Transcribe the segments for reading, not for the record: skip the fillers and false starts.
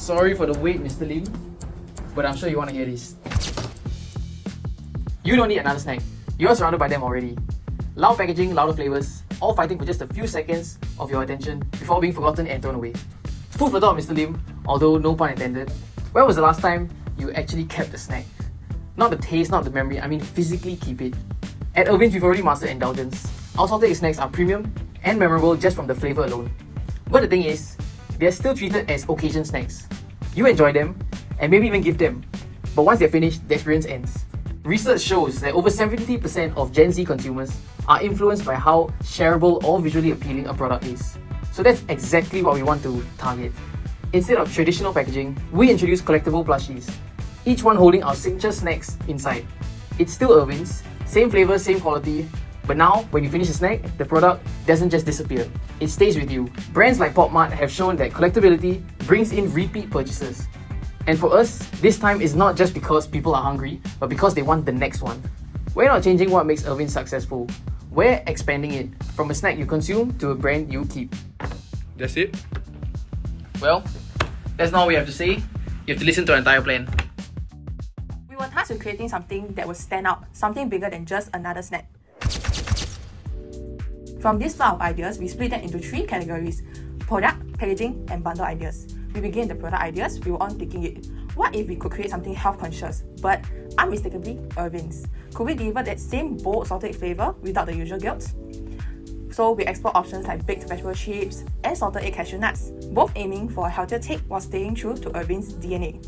Sorry for the wait, Mr. Lim, but I'm sure you want to hear this. You don't need another snack. You're surrounded by them already. Loud packaging, louder flavors, all fighting for just a few seconds of your attention before being forgotten and thrown away. Food for thought, Mr. Lim, although no pun intended. When was the last time you actually kept a snack? Not the taste, not the memory, I mean physically keep it. At Irvin's, we've already mastered indulgence. Our salted egg snacks are premium and memorable just from the flavour alone. But the thing is, they're still treated as occasion snacks. You enjoy them, and maybe even give them. But once they're finished, the experience ends. Research shows that over 70% of Gen Z consumers are influenced by how shareable or visually appealing a product is. So that's exactly what we want to target. Instead of traditional packaging, we introduce collectible plushies, each one holding our signature snacks inside. It's still Irvin's, same flavour, same quality, but now when you finish a snack, the product doesn't just disappear, it stays with you. Brands like Pop Mart have shown that collectability brings in repeat purchases. And for us, this time is not just because people are hungry, but because they want the next one. We're not changing what makes Irvin successful. We're expanding it from a snack you consume to a brand you keep. That's it? Well, that's not all we have to say. You have to listen to our entire plan. We were tasked with creating something that would stand out, something bigger than just another snack. From this flow of ideas, we split them into 3 categories: product, packaging, and bundle ideas. We begin the product ideas, we were on thinking it. What if we could create something health conscious, but unmistakably Irvin's? Could we deliver that same bold salted egg flavour without the usual guilt? So we explored options like baked vegetable chips and salted egg cashew nuts, both aiming for a healthier take while staying true to Irvin's DNA.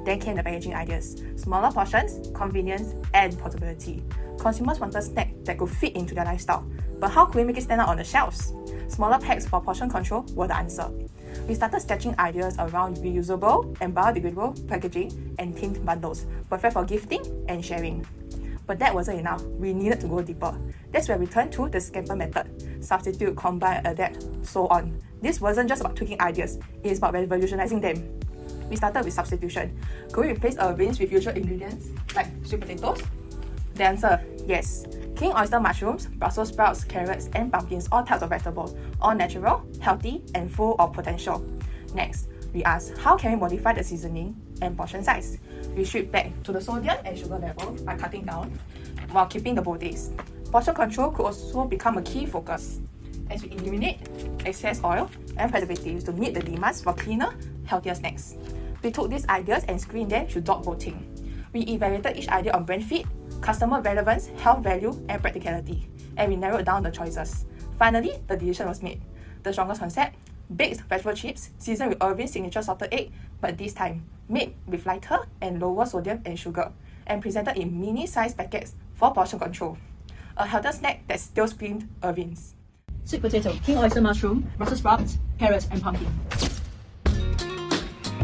Then came the packaging ideas: smaller portions, convenience, and portability. Consumers wanted a snack that could fit into their lifestyle, but how could we make it stand out on the shelves? Smaller packs for portion control were the answer. We started sketching ideas around reusable and biodegradable packaging and themed bundles, perfect for gifting and sharing. But that wasn't enough, we needed to go deeper. That's where we turned to the scamper method: substitute, combine, adapt, so on. This wasn't just about tweaking ideas, it is about revolutionizing them. We started with substitution. Could we replace Irvin's with usual ingredients like sweet potatoes? The answer, yes. King oyster mushrooms, Brussels sprouts, carrots, and pumpkins, all types of vegetables, all natural, healthy, and full of potential. Next, we asked, how can we modify the seasoning and portion size? We stripped back to the sodium and sugar level by cutting down, while keeping the bold taste. Portion control could also become a key focus, as we eliminate excess oil and preservatives to meet the demands for cleaner, healthier snacks. We took these ideas and screened them through dot voting. We evaluated each idea on brand fit, customer relevance, health value, and practicality, and we narrowed down the choices. Finally, the decision was made. The strongest concept: baked vegetable chips seasoned with Irvin's signature salted egg, but this time made with lighter and lower sodium and sugar, and presented in mini-sized packets for portion control. A healthier snack that still screamed Irvin's. Sweet potato, king oyster mushroom, Brussels sprouts, carrots, and pumpkin.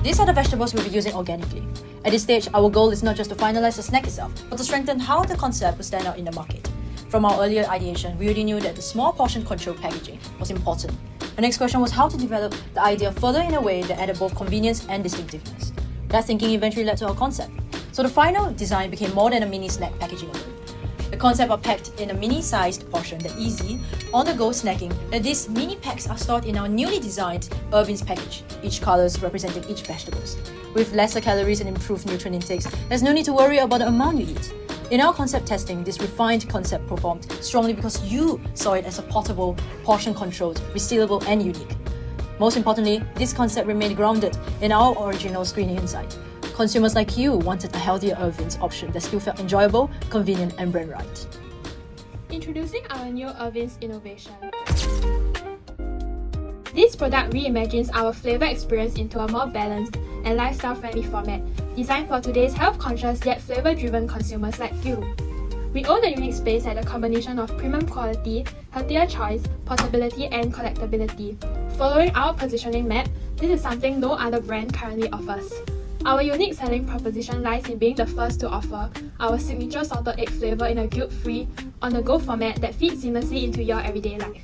These are the vegetables we'll be using organically. At this stage, our goal is not just to finalize the snack itself, but to strengthen how the concept will stand out in the market. From our earlier ideation, we already knew that the small portion control packaging was important. The next question was how to develop the idea further in a way that added both convenience and distinctiveness. That thinking eventually led to our concept. So the final design became more than a mini snack packaging alone. The concept are packed in a mini-sized portion that easy, on-the-go snacking, that these mini packs are stored in our newly designed Irvin's package, each colours representing each vegetables. With lesser calories and improved nutrient intakes, there's no need to worry about the amount you eat. In our concept testing, this refined concept performed strongly because you saw it as a portable, portion-controlled, resealable and unique. Most importantly, this concept remained grounded in our original screening insight. Consumers like you wanted a healthier Irvin's option that still felt enjoyable, convenient, and brand right. Introducing our new Irvin's innovation. This product reimagines our flavour experience into a more balanced and lifestyle-friendly format, designed for today's health-conscious yet flavour-driven consumers like you. We own a unique space at a combination of premium quality, healthier choice, portability, and collectability. Following our positioning map, this is something no other brand currently offers. Our unique selling proposition lies in being the first to offer our signature salted egg flavour in a guilt-free, on-the-go format that fits seamlessly into your everyday life.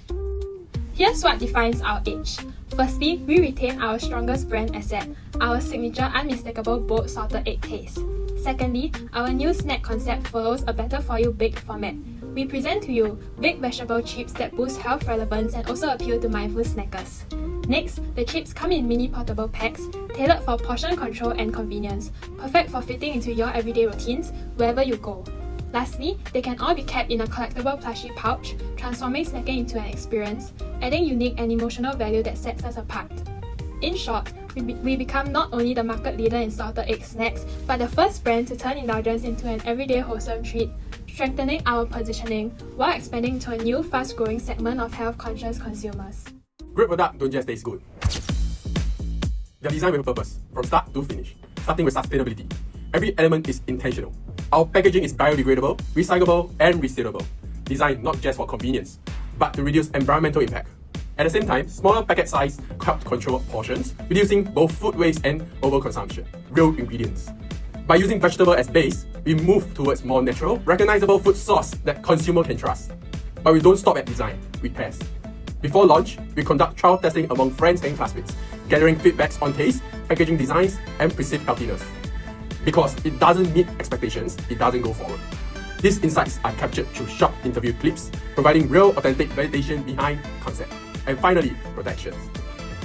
Here's what defines our edge. Firstly, we retain our strongest brand asset, our signature unmistakable bold salted egg taste. Secondly, our new snack concept follows a better-for-you baked format. We present to you baked vegetable chips that boost health relevance and also appeal to mindful snackers. Next, the chips come in mini portable packs, tailored for portion control and convenience, perfect for fitting into your everyday routines wherever you go. Lastly, they can all be kept in a collectible plushy pouch, transforming snacking into an experience, adding unique and emotional value that sets us apart. In short, we become not only the market leader in salted egg snacks, but the first brand to turn indulgence into an everyday wholesome treat, strengthening our positioning while expanding to a new fast-growing segment of health-conscious consumers. Great product don't just taste good. They're designed with a purpose, from start to finish, starting with sustainability. Every element is intentional. Our packaging is biodegradable, recyclable, and resealable, designed not just for convenience, but to reduce environmental impact. At the same time, smaller packet size help control portions, reducing both food waste and overconsumption. Real ingredients. By using vegetable as base, we move towards more natural, recognizable food source that consumer can trust. But we don't stop at design, we test. Before launch, we conduct trial testing among friends and classmates, gathering feedbacks on taste, packaging designs, and perceived healthiness. Because it doesn't meet expectations, it doesn't go forward. These insights are captured through short interview clips, providing real authentic validation behind concept. And finally, protections.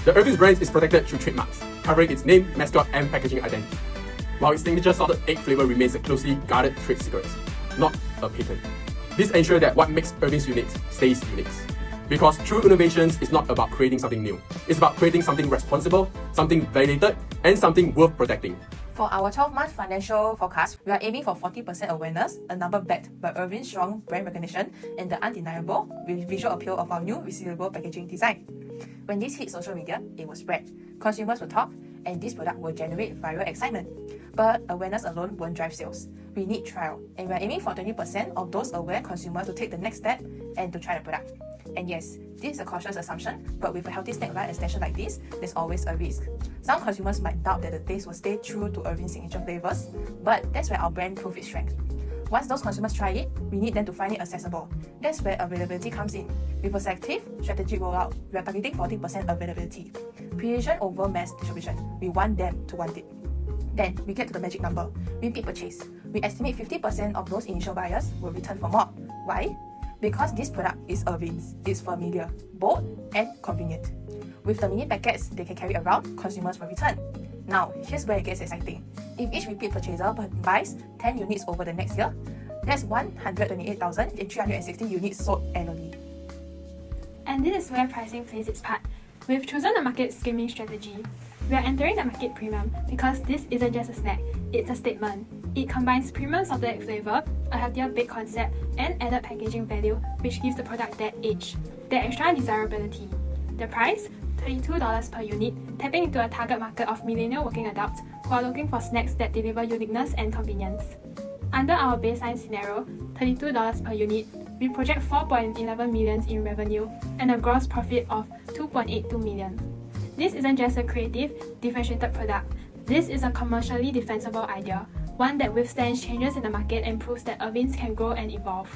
The Irving's brand is protected through trademarks, covering its name, mascot, and packaging identity. While its signature salted egg flavor remains a closely guarded trade secret, not a patent. This ensures that what makes Irving's unique stays unique. Because true innovations is not about creating something new. It's about creating something responsible, something validated, and something worth protecting. For our 12-month financial forecast, we are aiming for 40% awareness, a number backed by Irving's strong brand recognition and the undeniable visual appeal of our new resealable packaging design. When this hits social media, it will spread. Consumers will talk, and this product will generate viral excitement. But awareness alone won't drive sales. We need trial, and we are aiming for 20% of those aware consumers to take the next step and to try the product. And yes, this is a cautious assumption, but with a healthy snack line extension like this, there's always a risk. Some consumers might doubt that the taste will stay true to Irving's signature flavors, but that's where our brand proves its strength. Once those consumers try it, we need them to find it accessible. That's where availability comes in. With a selective, strategic rollout, we are targeting 40% availability. Precision over mass distribution. We want them to want it. Then, we get to the magic number, repeat purchase. We estimate 50% of those initial buyers will return for more. Why? Because this product is Irving's, it's familiar, bold, and convenient. With the mini packets they can carry around, consumers will return. Now, here's where it gets exciting. If each repeat purchaser buys 10 units over the next year, that's 128,360 units sold annually. And this is where pricing plays its part. We've chosen a market skimming strategy. We are entering the market premium because this isn't just a snack, it's a statement. It combines premium salted egg flavor, a healthier bake concept, and added packaging value, which gives the product that edge, that extra desirability. The price? $32 per unit, tapping into a target market of millennial working adults who are looking for snacks that deliver uniqueness and convenience. Under our baseline scenario, $32 per unit, we project 4.11 million in revenue and a gross profit of 2.82 million. This isn't just a creative, differentiated product. This is a commercially defensible idea, one that withstands changes in the market and proves that Irving's can grow and evolve.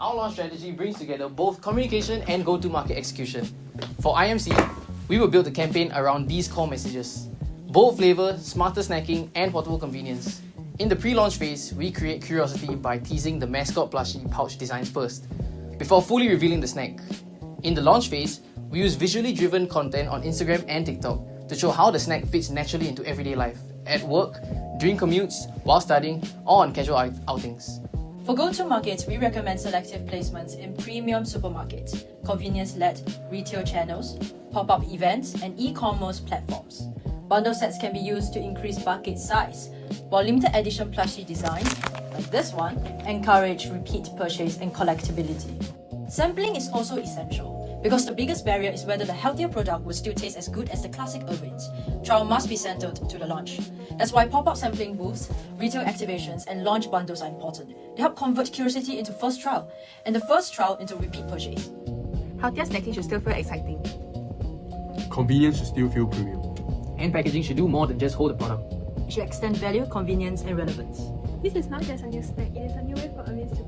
Our launch strategy brings together both communication and go-to-market execution. For IMC, we will build the campaign around these core messages: bold flavor, smarter snacking, and portable convenience. In the pre-launch phase, we create curiosity by teasing the mascot plushie pouch designs first, before fully revealing the snack. In the launch phase, we use visually driven content on Instagram and TikTok to show how the snack fits naturally into everyday life, at work, during commutes, while studying, or on casual outings. For go-to-market, we recommend selective placements in premium supermarkets, convenience-led retail channels, pop-up events, and e-commerce platforms. Bundle sets can be used to increase bucket size, while limited edition plushie designs, like this one, encourage repeat purchase and collectability. Sampling is also essential, because the biggest barrier is whether the healthier product will still taste as good as the classic Irving's. Trial must be centered to the launch. That's why pop-up sampling booths, retail activations, and launch bundles are important. They help convert curiosity into first trial, and the first trial into repeat purchase. Healthier snacking should still feel exciting. Convenience should still feel premium. And packaging should do more than just hold the product. It should extend value, convenience, and relevance. This is not just a new snack, it is a new way for Irving's to